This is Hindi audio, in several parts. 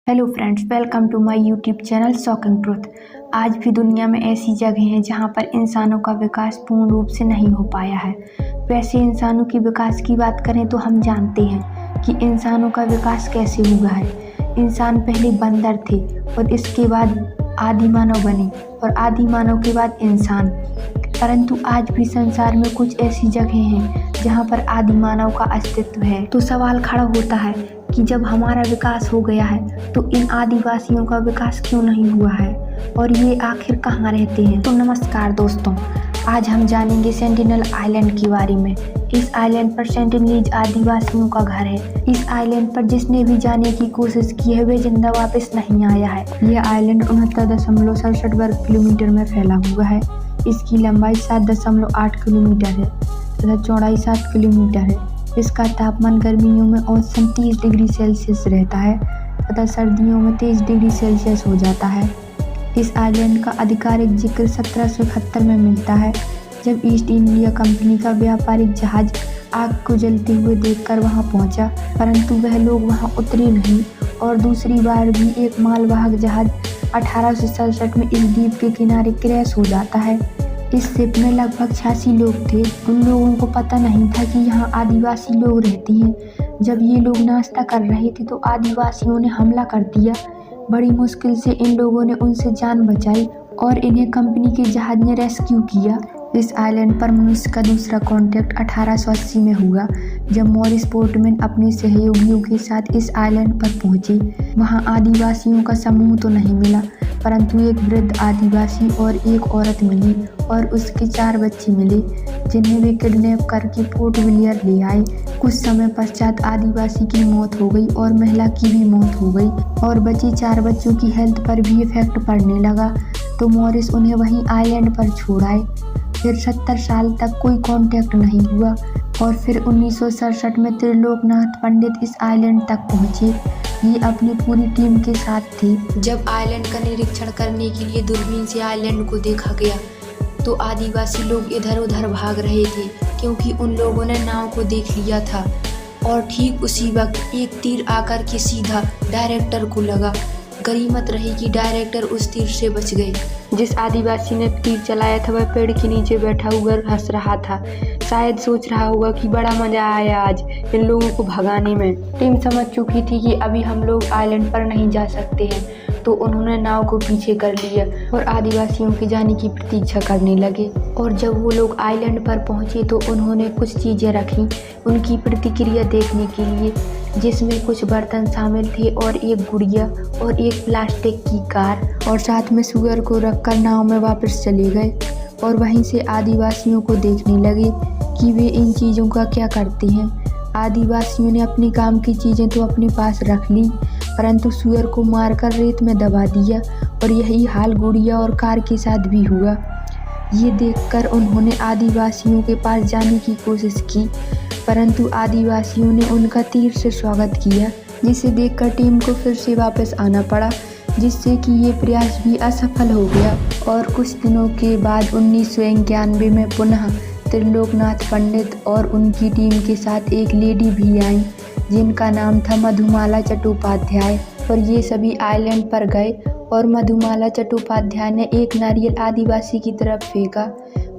Hello friends, welcome to my YouTube channel shocking truth. आज भी दुनिया में ऐसी जगह हैं जहां पर इंसानों का विकास पूर्ण रूप से नहीं हो पाया है। वैसे इंसानों की विकास की बात करें तो हम जानते हैं कि इंसानों का विकास कैसे हुआ है। इंसान पहले बंदर थे और इसके बाद आदि मानव बने और आदि मानव के बाद इंसान। परंतु आज भी संसार में कुछ ऐसी जगह हैं जहां पर आदि मानव का अस्तित्व है। तो सवाल खड़ा होता है कि जब हमारा विकास हो गया है तो इन आदिवासियों का विकास क्यों नहीं हुआ है और ये आखिर कहाँ रहते हैं। तो नमस्कार दोस्तों, आज हम जानेंगे सेंटिनल आइलैंड के बारे में। इस आइलैंड पर सेंटिनलीज आदिवासियों का घर है। इस आइलैंड पर जिसने भी जाने की कोशिश की है वे जिंदा वापस नहीं आया है। यह आइलैंड 69.67 वर्ग किलोमीटर में फैला हुआ है। इसकी लंबाई 7.8 किलोमीटर है तथा चौड़ाई 7 किलोमीटर है। इसका तापमान गर्मियों में औसतन 30 डिग्री सेल्सियस रहता है तथा सर्दियों में 23 डिग्री सेल्सियस हो जाता है। इस आइलैंड का आधिकारिक जिक्र 1771 में मिलता है, जब ईस्ट इंडिया कंपनी का व्यापारिक जहाज आग को जलते हुए देखकर वहां पहुंचा, परंतु वह लोग वहां उतरे नहीं और दूसरी बार भी एक मालवाहक जहाज 1867 में इस द्वीप के किनारे क्रैश हो जाता है। इस शिप में लगभग 86 लोग थे। उन लोगों को पता नहीं था कि यहाँ आदिवासी लोग रहते हैं। जब ये लोग नाश्ता कर रहे थे तो आदिवासियों ने हमला कर दिया। बड़ी मुश्किल से इन लोगों ने उनसे जान बचाई और इन्हें कंपनी के जहाज ने रेस्क्यू किया। इस आइलैंड पर मनुष्य का दूसरा कॉन्टैक्ट 1880 में हुआ, जब मॉरिस पोर्टमैन अपने सहयोगियों के साथ इस आइलैंड पर पहुंचे। वहां आदिवासियों का समूह तो नहीं मिला, परंतु एक वृद्ध आदिवासी और एक औरत मिली और उसके 4 बच्चे मिले, जिन्हें वे किडनैप करके पोर्ट विलियर ले आए। कुछ समय पश्चात आदिवासी की मौत हो गई और महिला की भी मौत हो गई और बचे 4 बच्चों की हेल्थ पर भी इफेक्ट पड़ने लगा, तो मॉरिस उन्हें वहीं आइलैंड पर छोड़ आए। फिर 70 साल तक कोई कांटेक्ट नहीं हुआ और फिर 1967 में त्रिलोकनाथ पंडित इस आइलैंड तक पहुंचे। ये अपनी पूरी टीम के साथ थे। जब आइलैंड का निरीक्षण करने के लिए दूरबीन से आइलैंड को देखा गया तो आदिवासी लोग इधर उधर भाग रहे थे, क्योंकि उन लोगों ने नाव को देख लिया था। और ठीक उसी वक्त एक तीर आकर के सीधा डायरेक्टर को लगा। गनीमत रही कि डायरेक्टर उस तीर से बच गए। जिस आदिवासी ने तीर चलाया था वह पेड़ के नीचे बैठा हुआ हंस रहा था। शायद सोच रहा होगा कि बड़ा मजा आया आज इन लोगों को भगाने में। टीम समझ चुकी थी कि अभी हम लोग आइलैंड पर नहीं जा सकते हैं, तो उन्होंने नाव को पीछे कर लिया और आदिवासियों के जाने की प्रतीक्षा करने लगे। और जब वो लोग आइलैंड पर पहुंचे तो उन्होंने कुछ चीज़ें रखी उनकी प्रतिक्रिया देखने के लिए, जिसमें कुछ बर्तन शामिल थे और एक गुड़िया और एक प्लास्टिक की कार, और साथ में सुअर को रखकर नाव में वापस चले गए और वहीं से आदिवासियों को देखने लगे कि वे इन चीज़ों का क्या करते हैं। आदिवासियों ने अपने काम की चीज़ें तो अपने पास रख ली, परंतु सुअर को मारकर रेत में दबा दिया और यही हाल गुड़िया और कार के साथ भी हुआ। ये देखकर उन्होंने आदिवासियों के पास जाने की कोशिश की, परंतु आदिवासियों ने उनका तीर से स्वागत किया, जिसे देखकर टीम को फिर से वापस आना पड़ा, जिससे कि ये प्रयास भी असफल हो गया। और कुछ दिनों के बाद 1991 में पुनः त्रिलोकनाथ पंडित और उनकी टीम के साथ एक लेडी भी आई, जिनका नाम था मधुमाला चट्टोपाध्याय। और ये सभी आइलैंड पर गए और मधुमाला चट्टोपाध्याय ने एक नारियल आदिवासी की तरफ फेंका।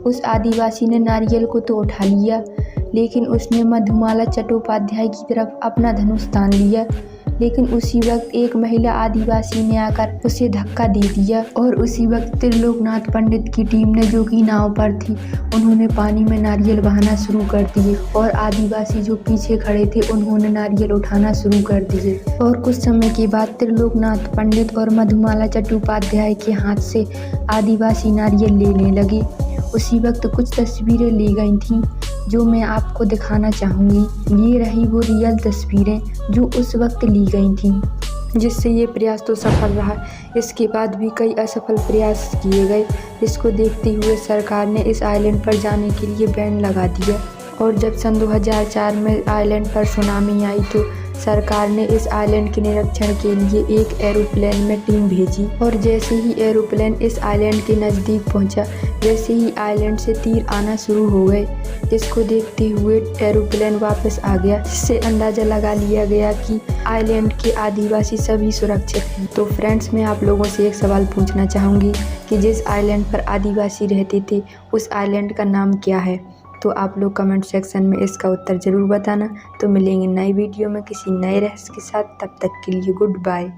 उस आदिवासी ने नारियल को तो उठा लिया, लेकिन उसने मधुमाला चट्टोपाध्याय की तरफ अपना धनुष तान लिया। लेकिन उसी वक्त एक महिला आदिवासी ने आकर उसे धक्का दे दिया और उसी वक्त त्रिलोकनाथ पंडित की टीम ने, जो कि नाव पर थी, उन्होंने पानी में नारियल बहाना शुरू कर दिए और आदिवासी जो पीछे खड़े थे उन्होंने नारियल उठाना शुरू कर दिए। और कुछ समय के बाद त्रिलोकनाथ पंडित और मधुमाला चट्टोपाध्याय के हाथ से आदिवासी नारियल लेने लगे। उसी वक्त कुछ तस्वीरें ली गई थीं जो मैं आपको दिखाना चाहूँगी। ये रही वो रियल तस्वीरें जो उस वक्त ली गई थीं, जिससे ये प्रयास तो सफल रहा। इसके बाद भी कई असफल प्रयास किए गए, जिसको देखते हुए सरकार ने इस आइलैंड पर जाने के लिए बैन लगा दिया। और जब सन 2004 में आइलैंड पर सुनामी आई तो सरकार ने इस आइलैंड के निरीक्षण के लिए एक एरोप्लेन में टीम भेजी और जैसे ही एरोप्लेन इस आइलैंड के नज़दीक पहुंचा, वैसे ही आइलैंड से तीर आना शुरू हो गए। इसको देखते हुए एरोप्लेन वापस आ गया, जिससे अंदाज़ा लगा लिया गया कि आइलैंड के आदिवासी सभी सुरक्षित हैं। तो फ्रेंड्स, मैं आप लोगों से एक सवाल पूछना चाहूँगी कि जिस आइलैंड पर आदिवासी रहते थे उस आइलैंड का नाम क्या है? तो आप लोग कमेंट सेक्शन में इसका उत्तर ज़रूर बताना। तो मिलेंगे नई वीडियो में किसी नए रहस्य के साथ, तब तक के लिए गुड बाय।